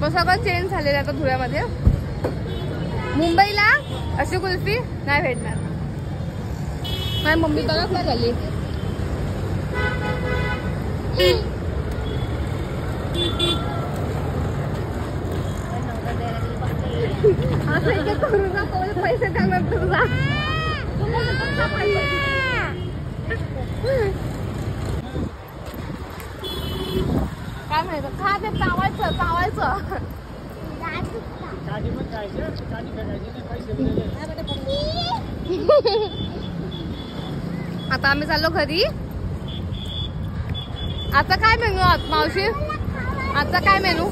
पण सगळं चेंज झालेलं आहे आता धुळ्यामध्ये. मुंबईला अशी कुल्फी नाही भेटणार. माझी मम्मी तलाक नाही झाली. असं एक एक करू जा, पैसे देणार तुझा. काय म्हणायचं, खा ते चावायचं. आता आम्ही चाललो घरी. आता काय मेनू मावशी? आता काय मेनू?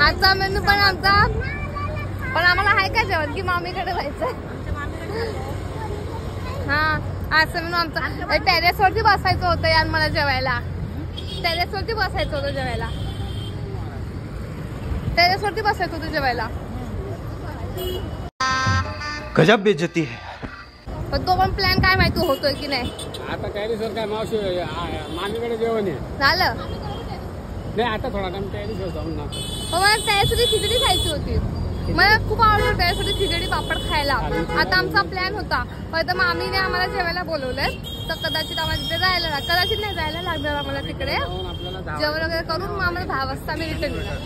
आजचा मेनू पण आम्हाला आहे का जेवण की मामीकडे जायचं? हा, आजचा मेनू आमचा. टेरेस वरती बसायचं होतं यार मला जेवायला. टेरेस वरती बसायचं होतं जेवायला. गजब बेइज्जती है. पण तो पण प्लॅन काय माहिती होतोय की नाही. आता टेरेसवर काय मावशी मामीकडे जेवण आहे झालं नाही. आता थोडा टाइम टेरेसवर जाऊन ना. पण मला त्यासाठी खिचडी खायची होती. मला खूप आवडतं त्यासाठी खिचडी पापड खायला. आता आमचा प्लॅन होता पण मामीने आम्हाला जेवायला बोलवलंय तर कदाचित आम्हाला तिथे जायला नाही जायला लागणार आम्हाला तिकडे. जेवण वगैरे करून मग आम्हाला 10 वाजता आम्ही रिटर्न येणार.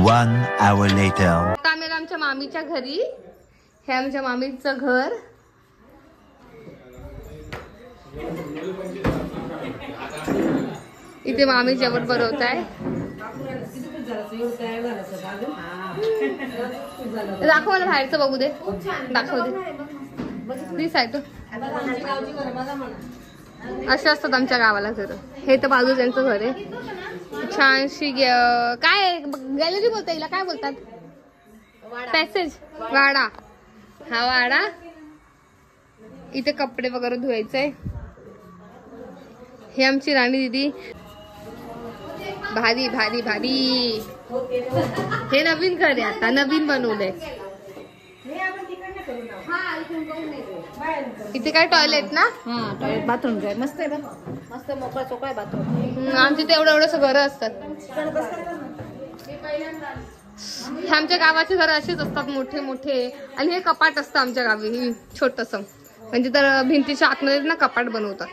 1 hour later. आता आम्ही आमच्या मामीच्या घरी. हे आमच्या मामीचं घर. इथे मामी जेवण बनवत आहे. दाखव मला बाहेरचं बघू दे. दाखव दे. प्लीज आहे तो. असे असतात आमच्या गावाला घर. हे तर बाजू त्यांचं घर आहे. छानशी काय गॅलरी बोलता येईल काय बोलतात? पॅसेज. वाडा. हा वाडा. इथे कपडे वगैरे धुवायचंय. हे आमची राणी दीदी. भारी भारी भारी. हे नवीन घर आहे आता नवीन बनवलंय. इथे काय टॉयलेट ना? हा टॉयलेट बाथरूम आहे. मस्त आहे बघ. मस्त मोकळा चोकळा बाथरूम. आमची ते एवढं घरं असतात. आमच्या गावाचे घर असेच असतात मोठे मोठे. आणि हे कपाट असतं आमच्या गावी छोटस. म्हणजे तर भिंतीच्या आतमध्ये ना कपाट बनवतात.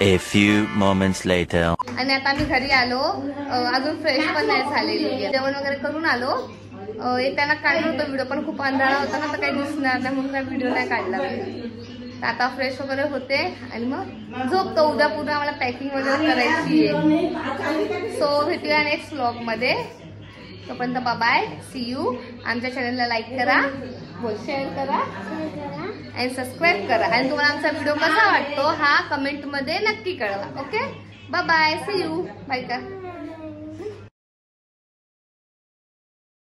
A few moments later. आणि आता आम्ही घरी आलो. अजून फ्रेश पण नाही झालेली. जेवण वगैरे करून आलो. येताना काढलं होतं व्हिडिओ पण खूप अंधारा होता ना तर काही दिसणार नाही म्हणून काही व्हिडिओ नाही काढला. आता फ्रेश वगैरे होते आणि मग झोपतो. उद्या पुन्हा आम्हाला पॅकिंग वगैरे करायची आहे. सो भेटूया नेक्स्ट व्लॉग मध्ये. तोपर्यंत बाय. See you. आमच्या चॅनलला लाईक करा, शेअर करा आणि सबस्क्राईब करा. आणि तुम्हाला आमचा व्हिडिओ कसा वाटतो हा कमेंट मध्ये नक्की कळवा. Okay bye. See you. Bye का.